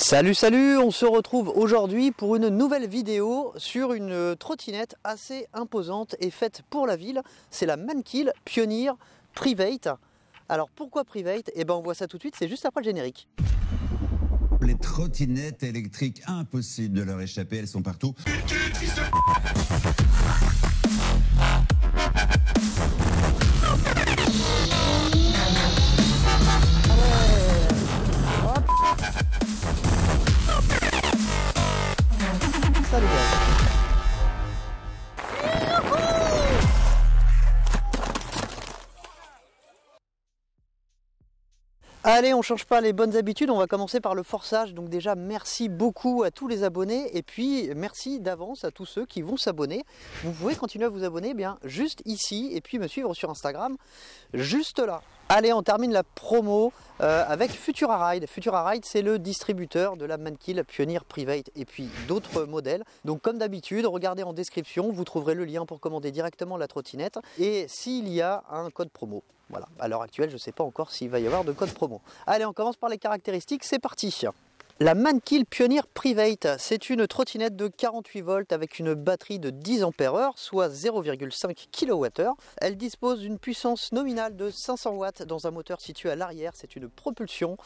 Salut, salut, on se retrouve aujourd'hui pour une nouvelle vidéo sur une trottinette assez imposante et faite pour la ville. C'est la Mankill Pioneer Private. Alors pourquoi Private? Eh ben on voit ça tout de suite, c'est juste après le générique. Les trottinettes électriques, impossible de leur échapper, elles sont partout. Ça les gars. Allez, on change pas les bonnes habitudes, on va commencer par le forçage. Donc déjà, merci beaucoup à tous les abonnés et puis merci d'avance à tous ceux qui vont s'abonner. Vous pouvez continuer à vous abonner bien juste ici et puis me suivre sur Instagram juste là. Allez, on termine la promo avec Futura Ride. Futura Ride, c'est le distributeur de la Mankill Pioneer Private et puis d'autres modèles. Donc comme d'habitude, regardez en description, vous trouverez le lien pour commander directement la trottinette et s'il y a un code promo. Voilà, à l'heure actuelle, je ne sais pas encore s'il va y avoir de code promo. Allez, on commence par les caractéristiques, c'est parti. La Mankill Pioneer Private, c'est une trottinette de 48 volts avec une batterie de 10 ampères-heure, soit 0,5 kWh. Elle dispose d'une puissance nominale de 500 watts dans un moteur situé à l'arrière, c'est une propulsion.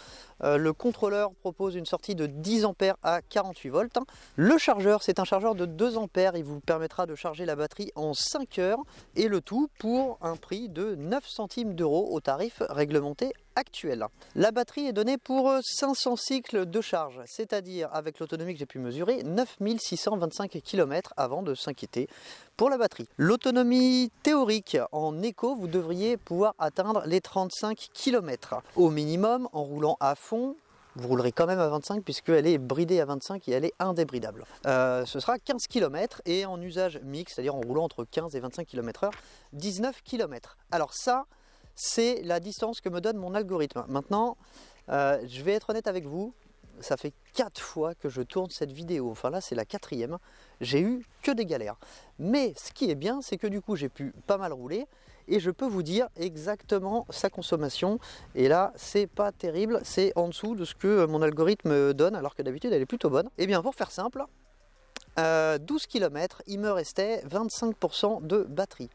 Le contrôleur propose une sortie de 10 ampères à 48 volts. Le chargeur, c'est un chargeur de 2 ampères, il vous permettra de charger la batterie en 5 heures et le tout pour un prix de 9 centimes d'euros au tarif réglementé actuel. La batterie est donnée pour 500 cycles de charge, c'est-à-dire avec l'autonomie que j'ai pu mesurer, 9625 km avant de s'inquiéter pour la batterie. L'autonomie théorique en éco, vous devriez pouvoir atteindre les 35 km. Au minimum, en roulant à fond, vous roulerez quand même à 25 puisqu'elle est bridée à 25 et elle est indébridable. Ce sera 15 km et en usage mixte, c'est-à-dire en roulant entre 15 et 25 km/h, 19 km. Alors ça, c'est la distance que me donne mon algorithme. Maintenant, je vais être honnête avec vous, ça fait 4 fois que je tourne cette vidéo, enfin là c'est la 4e, j'ai eu que des galères. Mais ce qui est bien, c'est que du coup j'ai pu pas mal rouler et je peux vous dire exactement sa consommation. Et là, c'est pas terrible, c'est en dessous de ce que mon algorithme donne, alors que d'habitude elle est plutôt bonne. Et bien pour faire simple, 12 km, il me restait 25% de batterie.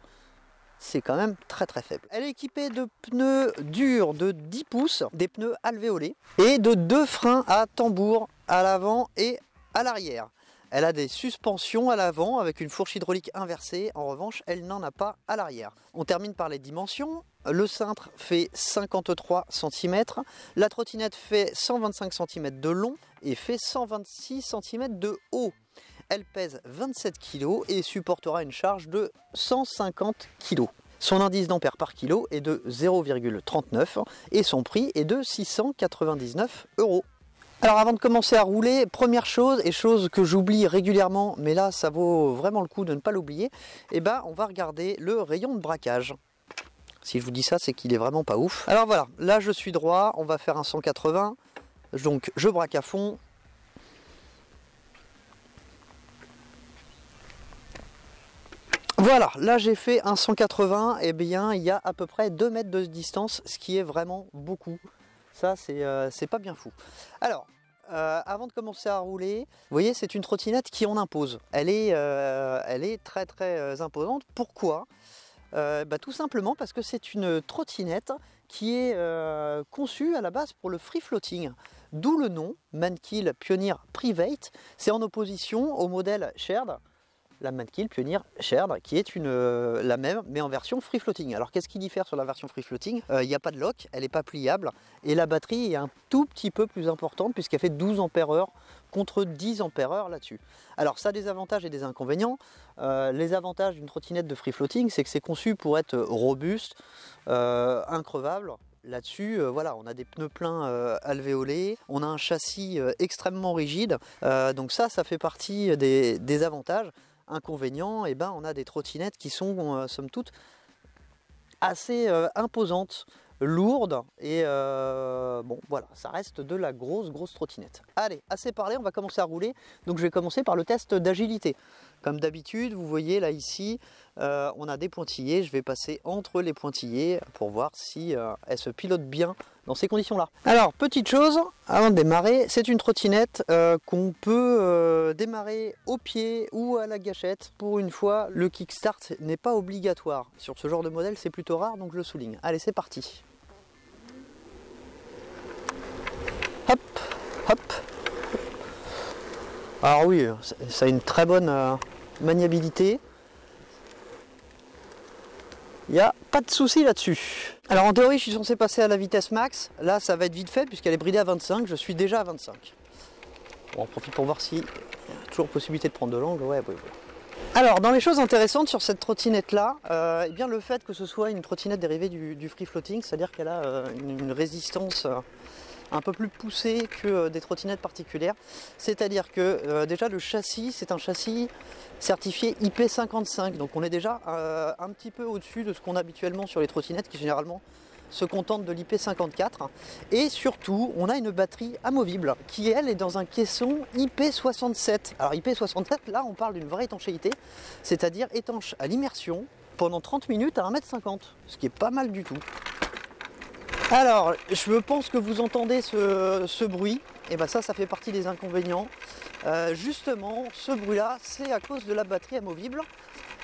C'est quand même très très faible. Elle est équipée de pneus durs de 10 pouces, des pneus alvéolés et de 2 freins à tambour à l'avant et à l'arrière. Elle a des suspensions à l'avant avec une fourche hydraulique inversée, en revanche elle n'en a pas à l'arrière. On termine par les dimensions. Le cintre fait 53 cm, la trottinette fait 125 cm de long et fait 126 cm de haut. Elle pèse 27 kg et supportera une charge de 150 kg. Son indice d'ampères par kilo est de 0,39 et son prix est de 699 €. Alors avant de commencer à rouler, première chose, et chose que j'oublie régulièrement, mais là ça vaut vraiment le coup de ne pas l'oublier, eh ben, on va regarder le rayon de braquage. Si je vous dis ça, c'est qu'il est vraiment pas ouf. Alors voilà, là je suis droit, on va faire un 180, donc je braque à fond. Voilà, là j'ai fait un 180, et bien il y a à peu près 2 mètres de distance, ce qui est vraiment beaucoup. Ça c'est pas bien fou. Alors, avant de commencer à rouler, vous voyez c'est une trottinette qui en impose. Elle est très très imposante. Pourquoi? Tout simplement parce que c'est une trottinette qui est conçue à la base pour le free floating. D'où le nom Mankill Pioneer Private. C'est en opposition au modèle Shared, la Mankill Pioneer Shared, qui est la même mais en version free floating. Alors qu'est-ce qui diffère sur la version free floating? Il n'y a pas de lock, elle n'est pas pliable et la batterie est un tout petit peu plus importante puisqu'elle fait 12 ampères-heure contre 10 ampères-heure là-dessus. Alors ça a des avantages et des inconvénients. Les avantages d'une trottinette de free floating, c'est que c'est conçu pour être robuste, increvable. Là-dessus, voilà, on a des pneus pleins alvéolés, on a un châssis extrêmement rigide, donc ça fait partie des avantages. Inconvénients, et ben on a des trottinettes qui sont somme toute assez imposantes, lourdes et bon voilà, ça reste de la grosse trottinette. Allez, assez parlé, on va commencer à rouler. Donc je vais commencer par le test d'agilité. Comme d'habitude, vous voyez là ici, on a des pointillés. Je vais passer entre les pointillés pour voir si elle se pilote bien dans ces conditions-là. Alors, petite chose, avant de démarrer, c'est une trottinette qu'on peut démarrer au pied ou à la gâchette. Pour une fois, le kickstart n'est pas obligatoire. Sur ce genre de modèle, c'est plutôt rare, donc je le souligne. Allez, c'est parti. Hop, hop. Alors oui, ça a une très bonne maniabilité. Il n'y a pas de souci là-dessus. Alors en théorie, je suis censé passer à la vitesse max. Là, ça va être vite fait puisqu'elle est bridée à 25. Je suis déjà à 25. Bon, on profite pour voir s'il y a toujours possibilité de prendre de l'angle. Ouais. Alors, dans les choses intéressantes sur cette trottinette-là, eh bien le fait que ce soit une trottinette dérivée du free floating, c'est-à-dire qu'elle a une résistance un peu plus poussée que des trottinettes particulières. C'est-à-dire que déjà le châssis, c'est un châssis certifié IP55. Donc on est déjà un petit peu au-dessus de ce qu'on a habituellement sur les trottinettes qui généralement se contentent de l'IP54. Et surtout, on a une batterie amovible qui, elle, est dans un caisson IP67. Alors IP67, là, on parle d'une vraie étanchéité, c'est-à-dire étanche à l'immersion pendant 30 minutes à 1,50 m, ce qui est pas mal du tout. Alors, je pense que vous entendez ce bruit, et bien ça fait partie des inconvénients. Justement, ce bruit-là, c'est à cause de la batterie amovible.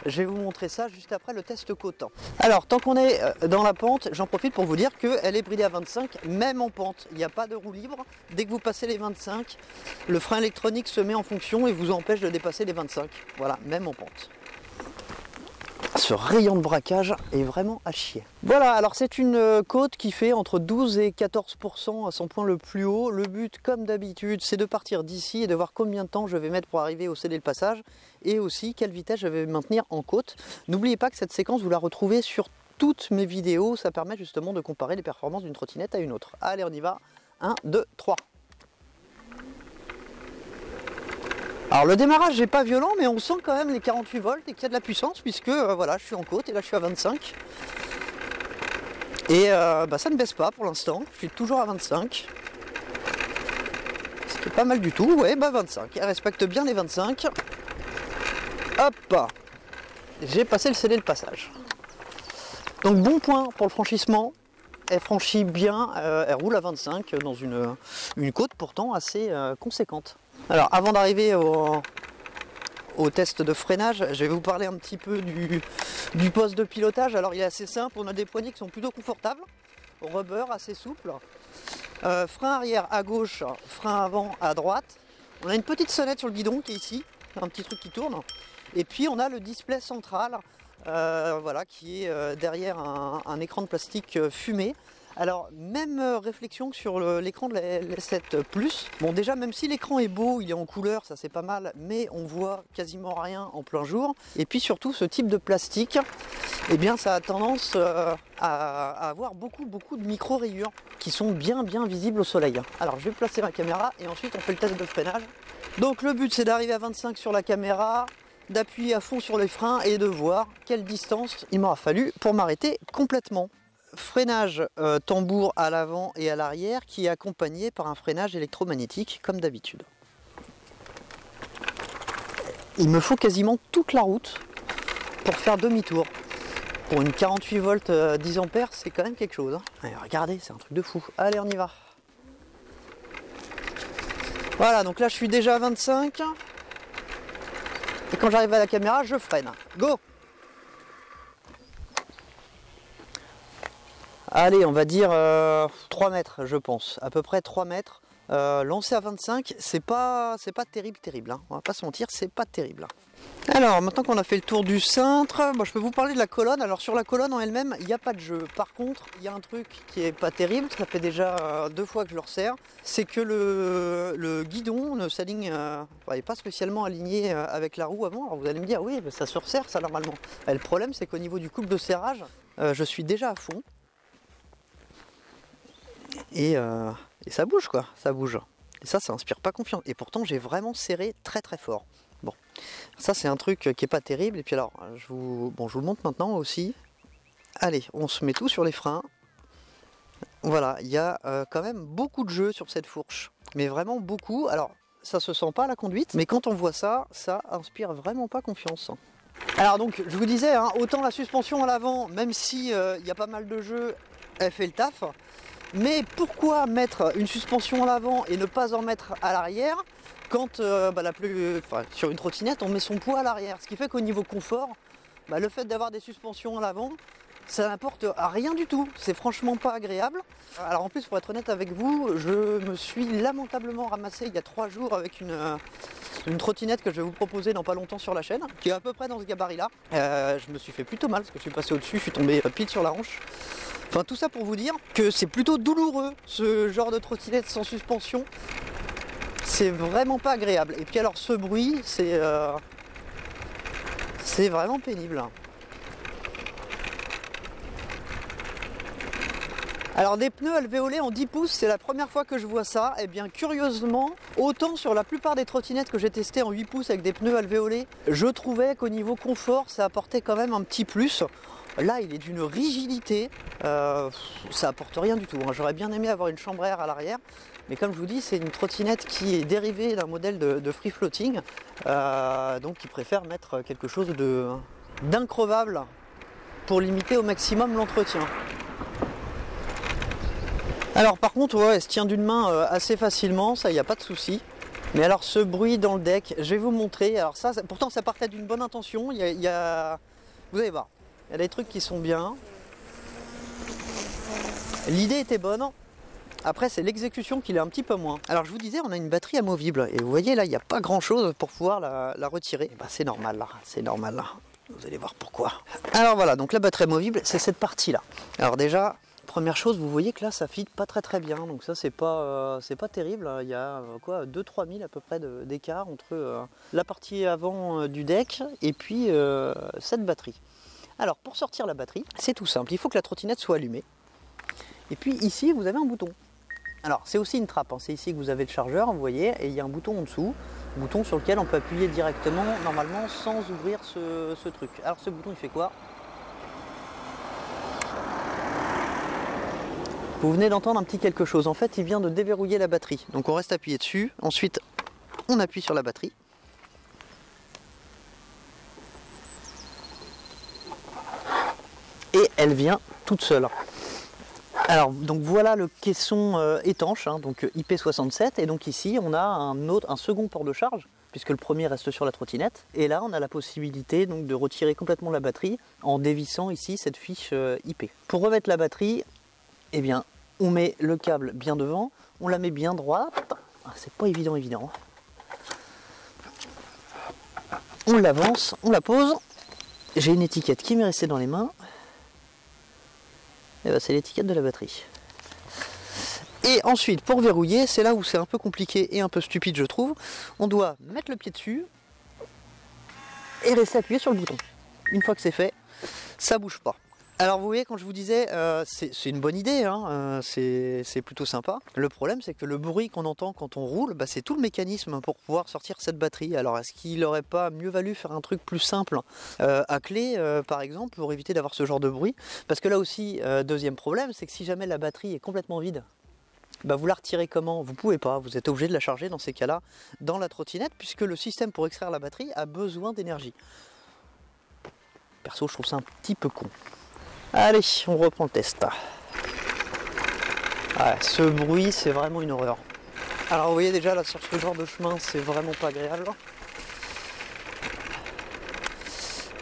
Je vais vous montrer ça juste après le test côte. Alors, tant qu'on est dans la pente, j'en profite pour vous dire qu'elle est bridée à 25, même en pente. Il n'y a pas de roue libre. Dès que vous passez les 25, le frein électronique se met en fonction et vous empêche de dépasser les 25. Voilà, même en pente. Ce rayon de braquage est vraiment à chier. Voilà, alors c'est une côte qui fait entre 12 et 14% à son point le plus haut. Le but, comme d'habitude, c'est de partir d'ici et de voir combien de temps je vais mettre pour arriver au céder le passage et aussi quelle vitesse je vais maintenir en côte. N'oubliez pas que cette séquence, vous la retrouvez sur toutes mes vidéos. Ça permet justement de comparer les performances d'une trottinette à une autre. Allez, on y va. 1, 2, 3. Alors le démarrage n'est pas violent, mais on sent quand même les 48 volts et qu'il y a de la puissance puisque voilà, je suis en côte et là je suis à 25. Et ça ne baisse pas pour l'instant, je suis toujours à 25. Ce qui est pas mal du tout, ouais, 25. Elle respecte bien les 25. Hop, j'ai passé le scellé le passage. Donc bon point pour le franchissement. Elle franchit bien, elle roule à 25 dans une côte pourtant assez conséquente. Alors avant d'arriver au test de freinage, je vais vous parler un petit peu du poste de pilotage. Alors il est assez simple, on a des poignées qui sont plutôt confortables, rubber assez souple, frein arrière à gauche, frein avant à droite. On a une petite sonnette sur le guidon qui est ici, un petit truc qui tourne. Et puis on a le display central voilà, qui est derrière un écran de plastique fumé. Alors même réflexion que sur l'écran de la L7 Plus. Bon déjà même si l'écran est beau, il est en couleur, ça c'est pas mal, mais on voit quasiment rien en plein jour. Et puis surtout ce type de plastique, eh bien ça a tendance à avoir beaucoup de micro-rayures qui sont bien visibles au soleil. Alors je vais placer ma caméra et ensuite on fait le test de freinage. Donc le but c'est d'arriver à 25 sur la caméra, d'appuyer à fond sur les freins et de voir quelle distance il m'aura fallu pour m'arrêter complètement. Freinage tambour à l'avant et à l'arrière qui est accompagné par un freinage électromagnétique comme d'habitude. Il me faut quasiment toute la route pour faire demi-tour. Pour une 48 volts 10 ampères, c'est quand même quelque chose. Hein. Allez, regardez, c'est un truc de fou. Allez, on y va. Voilà, donc là je suis déjà à 25. Et quand j'arrive à la caméra, je freine. Go! Allez, on va dire 3 mètres, je pense. À peu près 3 mètres. Lancé à 25, c'est pas terrible. Hein. On va pas se mentir, c'est pas terrible. Alors, maintenant qu'on a fait le tour du cintre, je peux vous parler de la colonne. Alors, sur la colonne en elle-même, il n'y a pas de jeu. Par contre, il y a un truc qui est pas terrible, ça fait déjà 2 fois que je le resserre, c'est que le guidon ne s'aligne, n'est pas spécialement aligné avec la roue avant. Alors, vous allez me dire, oui, ça se resserre, ça, normalement. Le problème, c'est qu'au niveau du couple de serrage, je suis déjà à fond. Et ça bouge quoi, ça bouge. Et ça inspire pas confiance. Et pourtant j'ai vraiment serré très fort. Bon, ça c'est un truc qui est pas terrible. Et puis alors, je vous le montre maintenant aussi. Allez, on se met tout sur les freins. Voilà, il y a quand même beaucoup de jeu sur cette fourche. Mais vraiment beaucoup. Alors, ça se sent pas à la conduite, mais quand on voit ça, ça inspire vraiment pas confiance. Alors donc, je vous disais, hein, autant la suspension à l'avant, même si y a pas mal de jeux, elle fait le taf. Mais pourquoi mettre une suspension à l'avant et ne pas en mettre à l'arrière quand sur une trottinette on met son poids à l'arrière? Ce qui fait qu'au niveau confort, le fait d'avoir des suspensions à l'avant, ça n'apporte rien du tout. C'est franchement pas agréable. Alors en plus, pour être honnête avec vous, je me suis lamentablement ramassé il y a 3 jours avec une trottinette que je vais vous proposer dans pas longtemps sur la chaîne, qui est à peu près dans ce gabarit-là. Je me suis fait plutôt mal parce que je suis passé au-dessus, je suis tombé pile sur la hanche. Enfin, tout ça pour vous dire que c'est plutôt douloureux ce genre de trottinette sans suspension. C'est vraiment pas agréable. Et puis alors ce bruit, c'est vraiment pénible. Alors des pneus alvéolés en 10 pouces, c'est la première fois que je vois ça. Et bien curieusement, autant sur la plupart des trottinettes que j'ai testées en 8 pouces avec des pneus alvéolés, je trouvais qu'au niveau confort, ça apportait quand même un petit plus. Là, il est d'une rigidité, ça apporte rien du tout. J'aurais bien aimé avoir une chambre à air à l'arrière, mais comme je vous dis, c'est une trottinette qui est dérivée d'un modèle de free floating, donc ils préfèrent mettre quelque chose d'increvable pour limiter au maximum l'entretien. Alors par contre, ouais, elle se tient d'une main assez facilement, ça, il n'y a pas de souci. Mais alors ce bruit dans le deck, je vais vous montrer. Alors ça, pourtant ça partait d'une bonne intention, vous allez voir. Il y a des trucs qui sont bien. L'idée était bonne. Après, c'est l'exécution qui l'est un petit peu moins. Alors, je vous disais, on a une batterie amovible. Et vous voyez, là, il n'y a pas grand-chose pour pouvoir la retirer. C'est normal, là. C'est normal, là. Vous allez voir pourquoi. Alors, voilà. Donc, la batterie amovible, c'est cette partie-là. Alors, déjà, première chose, vous voyez que là, ça fit pas très bien. Donc, ça, c'est pas terrible. Il y a, 2-3 000 à peu près d'écart entre la partie avant du deck et puis cette batterie. Alors pour sortir la batterie, c'est tout simple, il faut que la trottinette soit allumée. Et puis ici, vous avez un bouton. Alors c'est aussi une trappe, hein. C'est ici que vous avez le chargeur, vous voyez, et il y a un bouton en dessous, un bouton sur lequel on peut appuyer directement, normalement, sans ouvrir ce truc. Alors ce bouton, il fait quoi? Vous venez d'entendre un petit quelque chose. En fait, il vient de déverrouiller la batterie. Donc on reste appuyé dessus, ensuite on appuie sur la batterie. Et elle vient toute seule. Alors donc voilà le caisson étanche, hein, donc IP67, et donc ici on a un second port de charge, puisque le premier reste sur la trottinette, et là on a la possibilité donc de retirer complètement la batterie en dévissant ici cette fiche IP. Pour remettre la batterie, eh bien on met le câble bien devant, on la met bien droite, c'est pas évident. On l'avance, on la pose, j'ai une étiquette qui m'est restée dans les mains. Et ben, c'est l'étiquette de la batterie. Et ensuite, pour verrouiller, c'est là où c'est un peu compliqué et un peu stupide, je trouve. On doit mettre le pied dessus et rester appuyé sur le bouton. Une fois que c'est fait, ça bouge pas. Alors vous voyez, quand je vous disais, c'est une bonne idée, hein, c'est plutôt sympa. Le problème, c'est que le bruit qu'on entend quand on roule, c'est tout le mécanisme pour pouvoir sortir cette batterie. Alors est-ce qu'il n'aurait pas mieux valu faire un truc plus simple à clé, par exemple, pour éviter d'avoir ce genre de bruit? Parce que là aussi, deuxième problème, c'est que si jamais la batterie est complètement vide, vous la retirez comment? Vous pouvez pas, vous êtes obligé de la charger dans ces cas-là dans la trottinette, puisque le système pour extraire la batterie a besoin d'énergie. Perso, je trouve ça un petit peu con. Allez, on reprend le test. Ouais, ce bruit, c'est vraiment une horreur. Alors vous voyez déjà là sur ce genre de chemin, c'est vraiment pas agréable.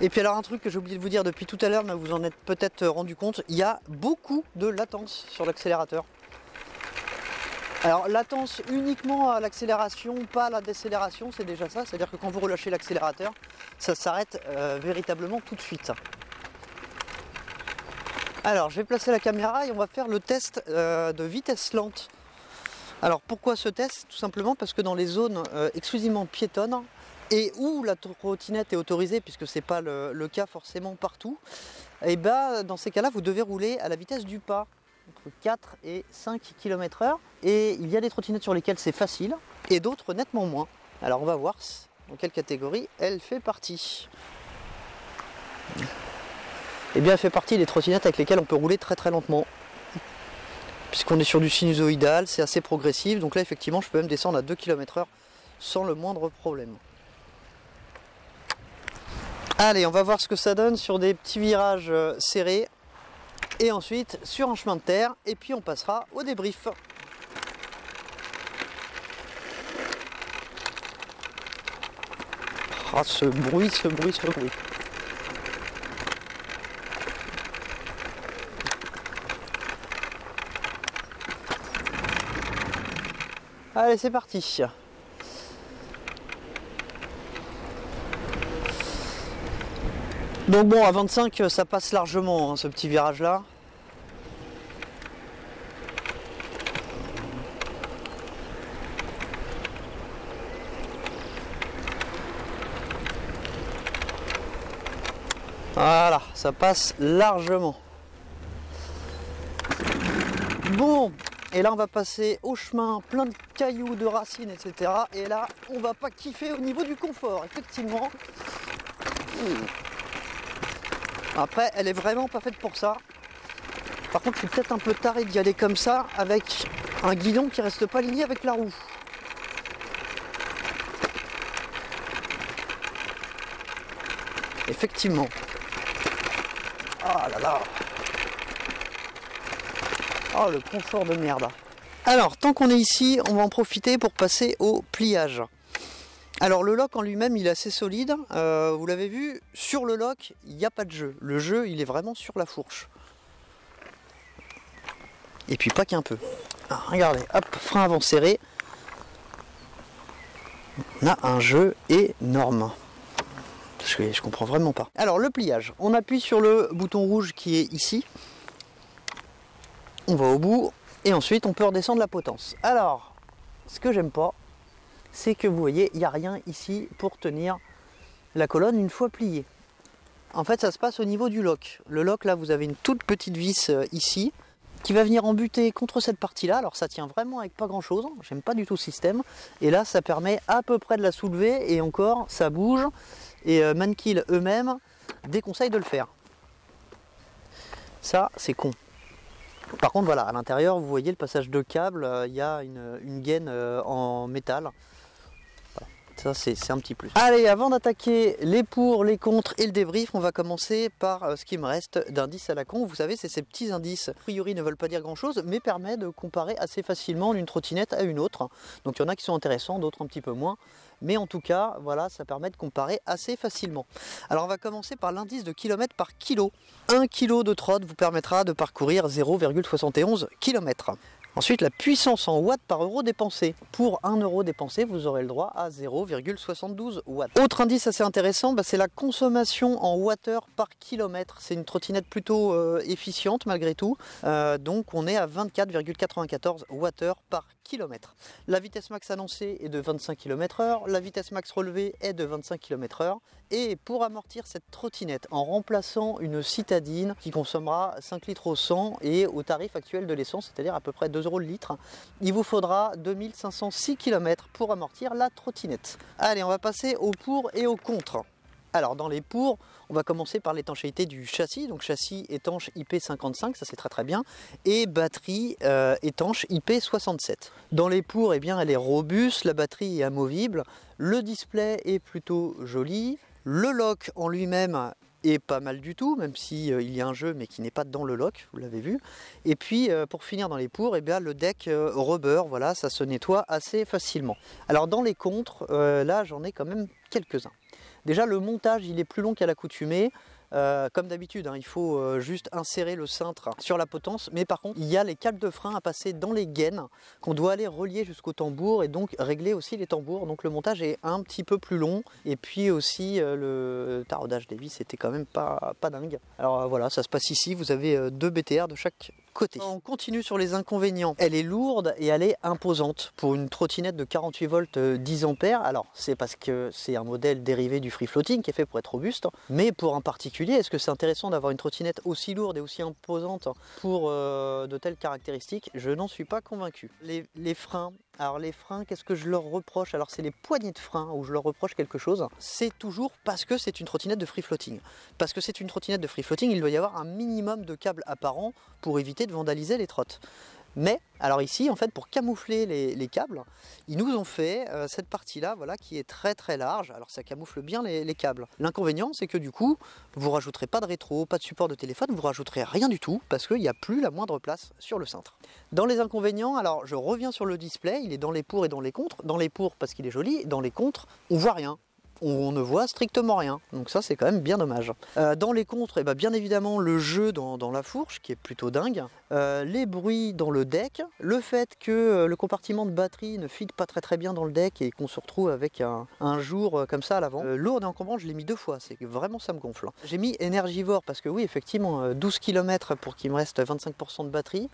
Et puis alors un truc que j'ai oublié de vous dire depuis tout à l'heure, mais vous en êtes peut-être rendu compte, il y a beaucoup de latence sur l'accélérateur. Alors latence uniquement à l'accélération, pas à la décélération, c'est déjà ça. C'est-à-dire que quand vous relâchez l'accélérateur, ça s'arrête véritablement tout de suite. Alors je vais placer la caméra et on va faire le test de vitesse lente. Alors pourquoi ce test? Tout simplement parce que dans les zones exclusivement piétonnes et où la trottinette est autorisée, puisque c'est pas le cas forcément partout, et dans ces cas-là vous devez rouler à la vitesse du pas, entre 4 et 5 km/h. Et il y a des trottinettes sur lesquelles c'est facile et d'autres nettement moins. Alors on va voir dans quelle catégorie elle fait partie. Eh bien, elle fait partie des trottinettes avec lesquelles on peut rouler très lentement. Puisqu'on est sur du sinusoïdal, c'est assez progressif. Donc là, effectivement, je peux même descendre à 2 km/h sans le moindre problème. Allez, on va voir ce que ça donne sur des petits virages serrés et ensuite sur un chemin de terre et puis on passera au débrief. Ah, ce bruit. Allez, c'est parti. Donc bon, à 25, ça passe largement, hein, ce petit virage-là. Voilà, ça passe largement. Bon, et là on va passer au chemin plein de cailloux, de racines, etc. Et là, on va pas kiffer au niveau du confort, effectivement. Après, elle est vraiment pas faite pour ça. Par contre, je suis peut-être un peu taré d'y aller comme ça, avec un guidon qui reste pas aligné avec la roue. Effectivement. Ah là là. Oh, le confort de merde. Alors, tant qu'on est ici, on va en profiter pour passer au pliage. Alors, le lock en lui-même, il est assez solide. Vous l'avez vu, sur le lock, il n'y a pas de jeu. Le jeu, il est vraiment sur la fourche. Et puis, pas qu'un peu. Ah, regardez, hop, frein avant serré. On a un jeu énorme. Je comprends vraiment pas. Alors, le pliage. On appuie sur le bouton rouge qui est ici. On va au bout et ensuite on peut redescendre la potence. Alors, ce que j'aime pas, c'est que vous voyez, il n'y a rien ici pour tenir la colonne une fois pliée. En fait, ça se passe au niveau du lock. Le lock, là, vous avez une toute petite vis ici qui va venir embuter contre cette partie-là. Alors, ça tient vraiment avec pas grand-chose. J'aime pas du tout ce système. Et là, ça permet à peu près de la soulever et encore, ça bouge. Et Mankill eux-mêmes déconseillent de le faire. Ça, c'est con. Par contre, voilà, à l'intérieur, vous voyez le passage de câble, il y a une gaine en métal. Voilà. Ça, c'est un petit plus. Allez, avant d'attaquer les pour, les contre et le débrief, on va commencer par ce qui me reste d'indices à la con. Vous savez, c'est ces petits indices, a priori ne veulent pas dire grand-chose, mais permettent de comparer assez facilement d'une trottinette à une autre. Donc il y en a qui sont intéressants, d'autres un petit peu moins. Mais en tout cas, voilà, ça permet de comparer assez facilement. Alors on va commencer par l'indice de kilomètres par kilo. 1 kg de trotte vous permettra de parcourir 0,71 km. Ensuite, la puissance en watts par euro dépensé. Pour 1 euro dépensé, vous aurez le droit à 0,72 watts. Autre indice assez intéressant, c'est la consommation en wattheure par kilomètre. C'est une trottinette plutôt efficiente malgré tout. Donc on est à 24,94 wattheure par kilomètre. La vitesse max annoncée est de 25 km/h. La vitesse max relevée est de 25 km/h. Et pour amortir cette trottinette, en remplaçant une citadine qui consommera 5 litres au 100 et au tarif actuel de l'essence, c'est-à-dire à peu près 2 € le litre, il vous faudra 2506 km pour amortir la trottinette. Allez, on va passer au pour et au contre. Alors dans les pour, on va commencer par l'étanchéité du châssis, donc châssis étanche IP55, ça c'est très bien, et batterie étanche IP67. Dans les pour, eh bien, elle est robuste, la batterie est amovible, le display est plutôt joli, le lock en lui-même est pas mal du tout, même si il y a un jeu mais qui n'est pas dans le lock, vous l'avez vu. Et puis pour finir dans les pour, eh bien, le deck rubber, voilà, ça se nettoie assez facilement. Alors dans les contres, là j'en ai quand même quelques-uns. Déjà le montage il est plus long qu'à l'accoutumée. Comme d'habitude, hein, il faut juste insérer le cintre sur la potence, mais par contre il y a les câbles de frein à passer dans les gaines qu'on doit aller relier jusqu'au tambour et donc régler aussi les tambours. Donc le montage est un petit peu plus long et puis aussi le taraudage des vis était quand même pas dingue. Alors voilà, ça se passe ici, vous avez 2 BTR de chaque côté. On continue sur les inconvénients. Elle est lourde et elle est imposante pour une trottinette de 48 volts 10 ampères. Alors c'est parce que c'est un modèle dérivé du free floating qui est fait pour être robuste, mais pour un particulier, est-ce que c'est intéressant d'avoir une trottinette aussi lourde et aussi imposante pour de telles caractéristiques? Je n'en suis pas convaincu. Les freins, alors les freins, qu'est-ce que je leur reproche? Alors c'est les poignées de frein où je leur reproche quelque chose. C'est toujours parce que c'est une trottinette de free floating. Parce que c'est une trottinette de free floating, il doit y avoir un minimum de câbles apparents pour éviter de vandaliser les trottes. Mais alors ici en fait pour camoufler les câbles, ils nous ont fait cette partie là voilà qui est très très large. Alors ça camoufle bien les câbles. L'inconvénient c'est que du coup vous rajouterez pas de rétro, pas de support de téléphone, vous rajouterez rien du tout parce qu'il n'y a plus la moindre place sur le cintre. Dans les inconvénients, alors je reviens sur le display, il est dans les pour et dans les contre. Dans les pour parce qu'il est joli, dans les contre on voit rien. On ne voit strictement rien, donc ça c'est quand même bien dommage. Dans les contres, eh ben, bien évidemment le jeu dans la fourche qui est plutôt dingue, les bruits dans le deck, le fait que le compartiment de batterie ne fit pas très bien dans le deck et qu'on se retrouve avec un jour comme ça à l'avant. Lourd et encombrant, je l'ai mis 2 fois, c'est que vraiment ça me gonfle. J'ai mis énergivore parce que oui effectivement 12 km pour qu'il me reste 25% de batterie,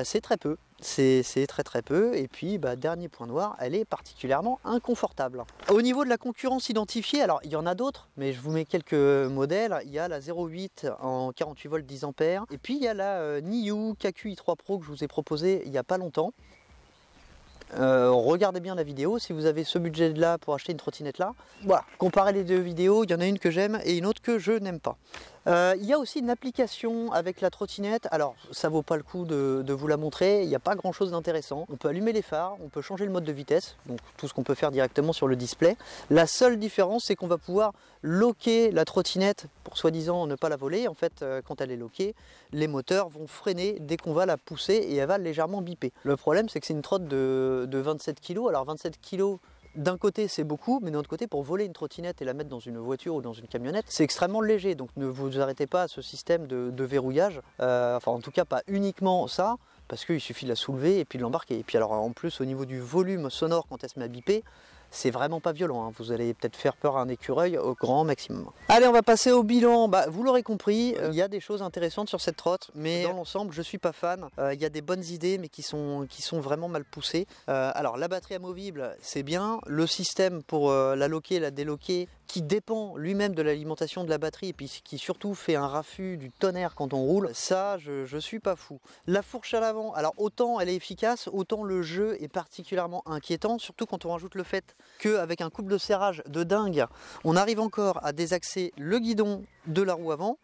c'est très peu. C'est très peu, et puis dernier point noir, elle est particulièrement inconfortable. Au niveau de la concurrence identifiée, alors il y en a d'autres, mais je vous mets quelques modèles. Il y a la 08 en 48 volts 10 ampères, et puis il y a la Niu KQi3 Pro que je vous ai proposé il n'y a pas longtemps. Regardez bien la vidéo si vous avez ce budget là pour acheter une trottinette là. Voilà, comparez les deux vidéos, il y en a une que j'aime et une autre que je n'aime pas. Il y a aussi une application avec la trottinette, alors ça vaut pas le coup de vous la montrer, il n'y a pas grand chose d'intéressant. On peut allumer les phares, on peut changer le mode de vitesse, donc tout ce qu'on peut faire directement sur le display. La seule différence c'est qu'on va pouvoir loquer la trottinette pour soi-disant ne pas la voler. En fait quand elle est loquée, les moteurs vont freiner dès qu'on va la pousser et elle va légèrement biper. Le problème c'est que c'est une trotte de 27 kg, alors 27 kg d'un côté c'est beaucoup, mais d'un autre côté pour voler une trottinette et la mettre dans une voiture ou dans une camionnette c'est extrêmement léger, donc ne vous arrêtez pas à ce système de verrouillage, enfin en tout cas pas uniquement ça, parce qu'il suffit de la soulever et puis de l'embarquer. Et puis alors en plus au niveau du volume sonore quand elle se met à biper, c'est vraiment pas violent, hein. Vous allez peut-être faire peur à un écureuil au grand maximum. Allez, on va passer au bilan. Vous l'aurez compris, il y a des choses intéressantes sur cette trotte, mais dans l'ensemble, je suis pas fan. Il y a des bonnes idées, mais qui sont vraiment mal poussées. Alors, la batterie amovible, c'est bien. Le système pour la loquer, la déloquer, qui dépend lui-même de l'alimentation de la batterie et puis qui surtout fait un raffut du tonnerre quand on roule, ça je suis pas fou. La fourche à l'avant, alors autant elle est efficace, autant le jeu est particulièrement inquiétant, surtout quand on rajoute le fait qu'avec un couple de serrage de dingue, on arrive encore à désaxer le guidon de la roue avant.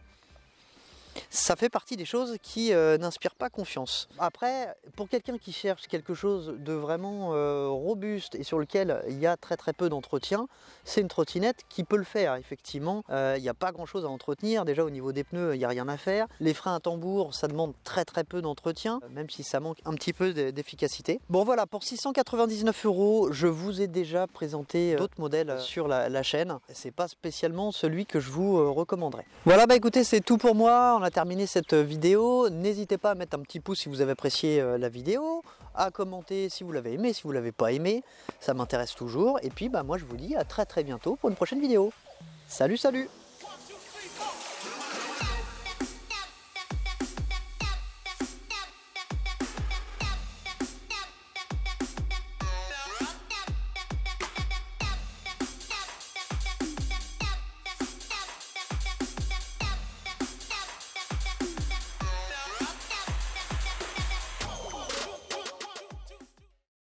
Ça fait partie des choses qui n'inspirent pas confiance. Après, pour quelqu'un qui cherche quelque chose de vraiment robuste et sur lequel il y a très peu d'entretien, c'est une trottinette qui peut le faire. Effectivement, il n'y a pas grand chose à entretenir. Déjà au niveau des pneus, il n'y a rien à faire. Les freins à tambour, ça demande très peu d'entretien, même si ça manque un petit peu d'efficacité. Bon voilà, pour 699 €, je vous ai déjà présenté d'autres modèles sur la chaîne. C'est pas spécialement celui que je vous recommanderais. Voilà, écoutez, c'est tout pour moi. On a terminé cette vidéo. N'hésitez pas à mettre un petit pouce si vous avez apprécié la vidéo, à commenter si vous l'avez aimé, si vous l'avez pas aimé, ça m'intéresse toujours. Et puis moi je vous dis à très bientôt pour une prochaine vidéo. Salut